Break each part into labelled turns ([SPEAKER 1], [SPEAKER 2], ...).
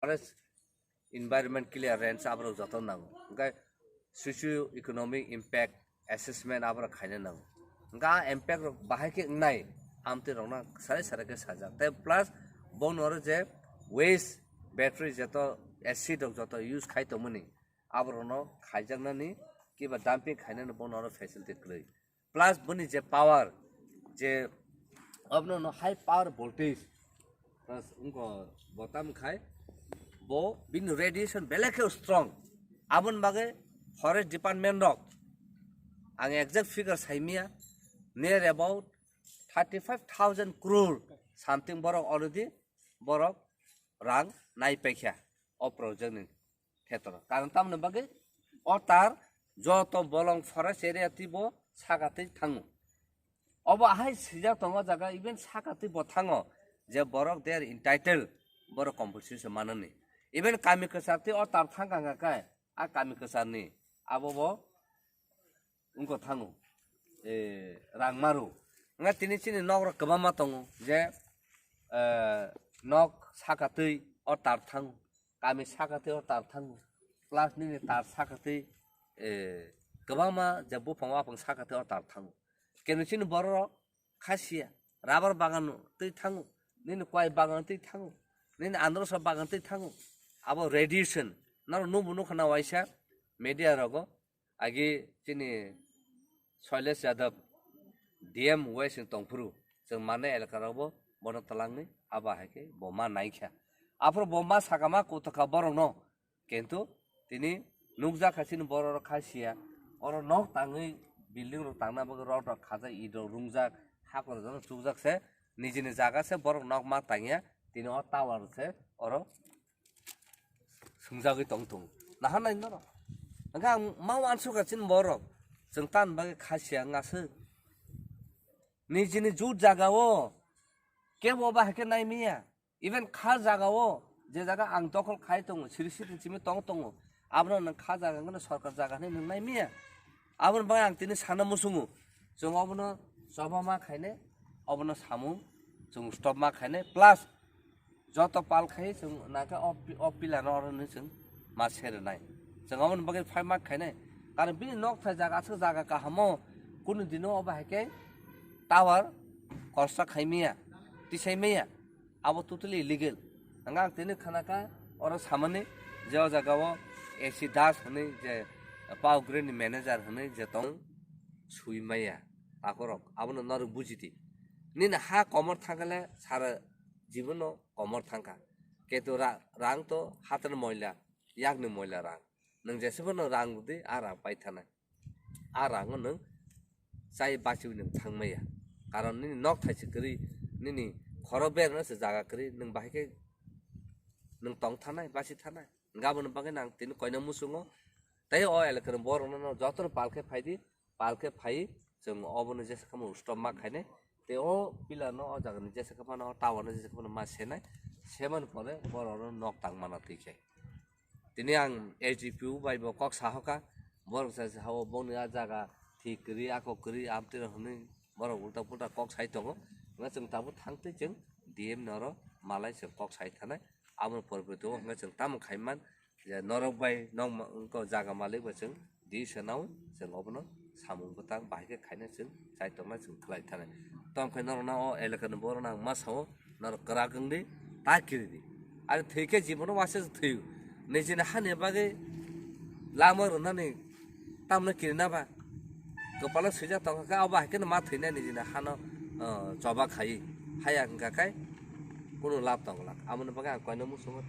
[SPEAKER 1] forest environment clearance abro joton nang ga socio economic impact assessment abro khaine nang ga impact rok bahai ke nai amte rona sare ke saja te plus bonor je waste battery jeto acid rok joto use khai to muni abro no khaijang ni kiba dumping khaine no bonor facility klei plus buni je power je abno no high power voltage plus unko botam khai bo bin radiation belake strong abun bage forest department rok ang exact figure saimia near about 35,000 crore something borok already borok rang nai pekha o project ni khetra karon tamne bage o tar joto bolong forest area tibo sagate thangu obo hai sija tongo jaga even sagate bo thango je borok they are entitled borok compensation manani even kami kesati o tar thanga kai a kami kesani abo bo unko thangu rang maru nga tini chini nok ro kbama tongo je nok sakatei o tar thangu kami sakatei o tar thangu plus ni tar sakatei kbama je bu phangwa phang sakatei o tar thangu kenu chini boro khasia rubber bagan tei thangu nini kwai bagan tei thangu nini androsa bagan tei thangu abo radiation naro nubu nukhana waisa media rogo agi chini Shailesh Yadav DM West Tongpuru जों माने एलकारावबो बनो तलांनि आबा हाके बमा नाइखा offer बमा सागामा कोतका बरनो किन्तु तिनि नुकजा खासिन बरर खासिया अर नक ताङै building रो तांना bug रट खाजा इदो रुंजा हाकर जन चुकजाक से निजिनि जागा से बरक नक मा ताङिया तिनि अ टावर से अर सुंजागै तंतुं नाहानाय नर नगा माव आनसु खासिन बरक जों तान बागे खासिया ngaसो निजिनि जुट जागाओ केबो बाहाके नायमिया इभेन खा जागाओ जे जागा आं दखल खाय दङ सिरिसिरि चिमि तंग तंग आब्र नों खा जागांगनो सरकार जागाने नों नायमिया आब्र बाय आं तिनि साना मुसुङु जों अबनो सभामा खायने अबनो सामु जों स्टप मा खायने प्लस जत पाल खाय जों नाका अपिला नरनो जों मा सेरे नाय जों अबनो बागे 5 मार्क खायने कारण बि नक था जागासो जागा का हमो कुनु दिनो अबाहाके टावर खर्सा खाइमिया तिसाइमिया अब टोटली इलीगल नंगा तिनि खानाका और सामने जे जगाव एसी दास हनै जे पाव ग्रेड मैनेजर हनै जे तंग सुइमाया आखरक आबनो नर बुजिति निन हा कमर थांगले सारा जीवन कमर थांका केतो रांग तो हातन मोइला यागनि मोइला रांग नों जेसेबनो रांग दे आरा पाइथाना आरांग नों जाय बासिउ नों थांमाया कारण निनि नक थाइसे करि निनि खर बेरनोसो जागा करि नों बाहायके नों तंग थानाय बासि थानाय गाबोन बागे नां तिनि कयना मुसुङो तै अ एलकर बरनो जतर पालके फाइ जों अबनो जेसे खम स्टप मा खायने ते ओ पिलानो अ जागनि जेसे खम न टावरनो जेसे खम मा सेनाय सेमन परे बरनो नक तांग माना तैखे तिनि आं एसडीपीयू बाइबो कक साहका बरक सासे हाव बनो आ जागा ठीक करि आको करि आमते हनै बर उल्टा पुल्टा कक साइ दङ nga जों दाबो थांते जों डीएम नर मालाय जों कक साइ थानाय आमन परबो दङ nga जों ताम खाइमान जे नरक बाय नंग को जागा मालिक बा जों दी सनाव जों अबनो सामुं बतां बाहायके खायने जों साइ दंना जों खलाय थानाय तम खाय नरना अ एलकान बरना मा साव नर करा गंदि ताकिरि आरो थैके जीवन वासे थैउ निजिना हाने बागे लामो रनानै तामनो किरनाबा गोपाल सैजा तंगा अब हाके मा थैना निजिना हानो जबा खाइ हाया गाकाय कुनु लाभ तंगला आमन बागे कयनो मुसुङो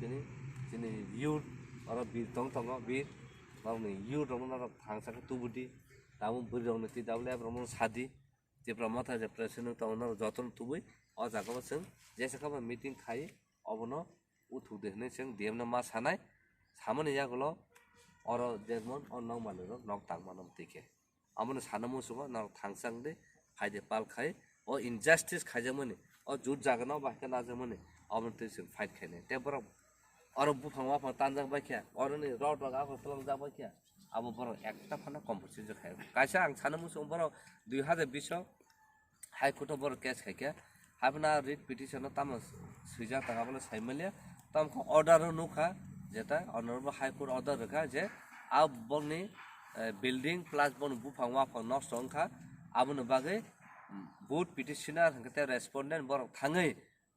[SPEAKER 1] तिनि युथ और बीर तंग बीर गावनि युथ रमन थांसाके तुबुदि दामु बुरजोंनो ति दावले ब्रह्म सादि जे ब्रह्मथा जे प्रेसिडेन्ट तंगनो जतन तुबै अ जागाबो जों जेसेखाबा मिटिं खाइ अबनो उथु देहने जों देमनो मा सानाय सामने यागलो और जेमन अ नौ मालरो नक तांगमानम तिके आमनो साना मुसुङो न थांसांदे फाइदे पाल खाइ अ इनजास्टिस खायजमने अ जुट जागनो बाके नाजमने अबनो जों फाइट खायने तेबर और बुफांवा फा तानजां बायख्या और नि रड रगा फसलं जा बायख्या अब बर एकटा फाना कम्पलसरि खाय कायसा आं साना मुसुङ बर 2020 हाई कोर्ट बर केस खायख्या हाबना रिट पिटिशन ताम सैजा तागाबले साइमलिया तमको अर्डर नुखा जेता ऑनरेबल हाई कोर्ट ऑर्डर रखा जे अब बंगनी बिल्डिंग प्लस बन बुफांग वाफांग नष्ट अंखा आबुन बागै बुट पिटिशनार हंगते रेस्पोंडेंट बर थाङै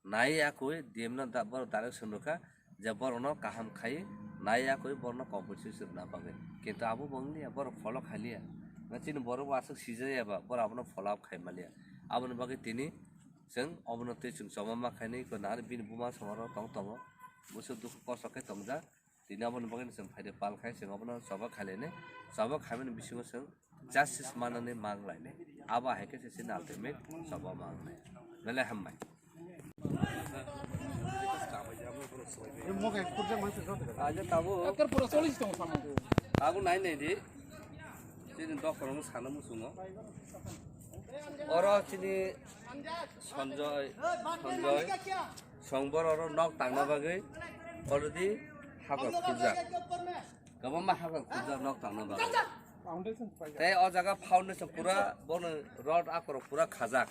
[SPEAKER 1] नायाखै देमना दा बर डाइरेक्शन रखा जे बरनो काहाम खाइ नायाखै बरनो कम्पनसेशन ना बागै किन्तु आबु बंगनि बर फलो खालिया नचिन बर वासक सिजायाबा बर आबुन फलो खाइमालिया आबुन बागै तिनी जों अबुन तेजों जमा खाइनै को नार बिन बुमा समारो तंग तंग बुसु दुख कष्ट खाइ तंगजा तिनी आबुन बागै जों फाइदे पाल खाइ जों आबुन जमा खाइलेने जमा खाइमेन बिसिङो जों जास्टिस माननानै मांलायने आबा हायके सेसे अल्टिमेट जमा मांनाय नले हामबाय आजा ताबो आबु नाय नै दि तिनी डक्टरनो सानो मुसुङो अर तिनी सञ्जय संबर अर नक तांना बागै अलरेडी हागर खुजा गबमा हागर खुजा नक तांना बागै ते अ जागा फाउन्डेसन पुरा बन रड आकर पुरा खाजाक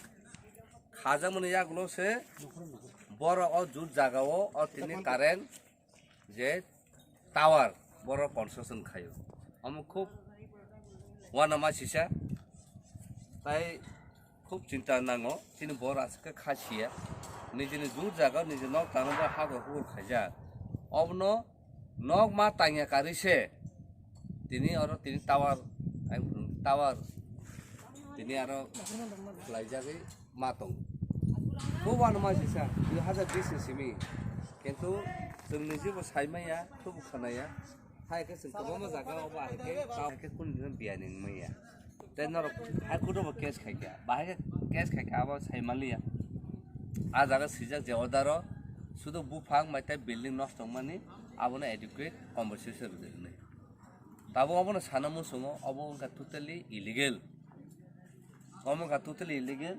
[SPEAKER 1] खाजा मने यागलो से बर अ जुट जागाओ अ तिनी कारेन्ट जे टावर बर कन्स्ट्रक्शन खायो हम खूब वानामा सिसा ताई खूब चिंता नांगो तिनी बर आसके खासिया निजेनि जुट जागा निजे नक तांना हागर हुर खाजा अबनो नक मा तांया कारिसे तिनी अर तिनी टावर तिनी आरो लाइजागै मातों खूब वानामा सिसा 2020 सिमी किन्तु जोंनि जेबो साइमाया खूब खानाया हायके जों गोबां जागा अबा हायके कुन दिन बियानि मैया तेनर हायकुदो केस खायका बाहाय केस खायका आबा साइमालिया आ जागा सिजा जे अर्डार सुदो बुफां माइता बिल्डिं नष्ट माने आबोना एडुकेट कन्वर्सेशन रुदे ताबो आबोना साना मुसुङो अबो उनका टोटली इलीगल अमका टोटली इलीगल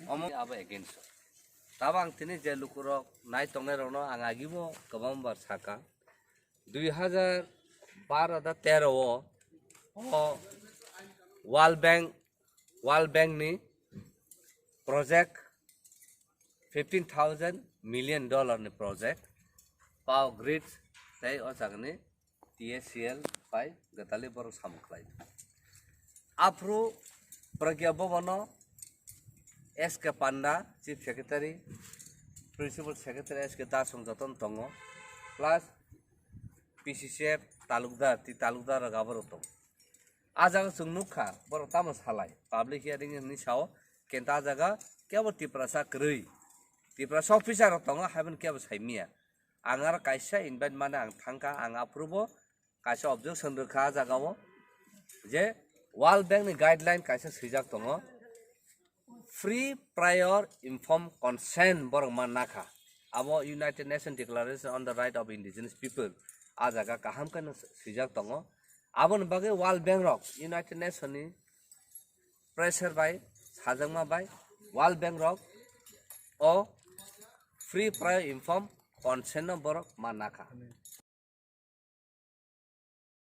[SPEAKER 1] अम आबो अगेंस्ट ताबा आं तिनी जे लुकुर नाय तंगनाय रनो आं आगिबो गोबां बार साका 2012 दा 13 ओ वर्ल्ड बैंक नि प्रोजेक्ट $15,000 million नि प्रोजेक्ट पावर ग्रिड ताई अ जागने TSCL पाइ गताले बर सामख्लाय Afro Pragya Bhavan SK Panda chief secretary principal secretary SK दासं जतन तंगो प्लस PCCF तालुकदार गाबर दं आ जागा जों नुखा बर ताम सालाय पब्लिक हियरिंग नि साव केन्ता जागा केबो तिप्रासा क्रई तिप्रासा अफिसार दं हाबन केबो साइमिया आंगार कायसा इनभाइट माने आं थांका आं अप्रुवो कायसा ऑब्जेक्शन रखा जागावो जे वर्ल्ड बैंक नि गाइडलाइन कायसा सिजाक दङ फ्री प्रायर इनफॉर्म कंसेंट बर मानाखा अब United Nation declaration on the right of indigenous people आ जागा काहाम कन सिजाक दङ आबन बागे वर्ल्ड बैंक रक यूनाइटेड नेशन नि प्रेशर बाय साजंमा बाय वर्ल्ड बैंक रक ओ फ्री प्रायर इनफॉर्म consent बर मानाखा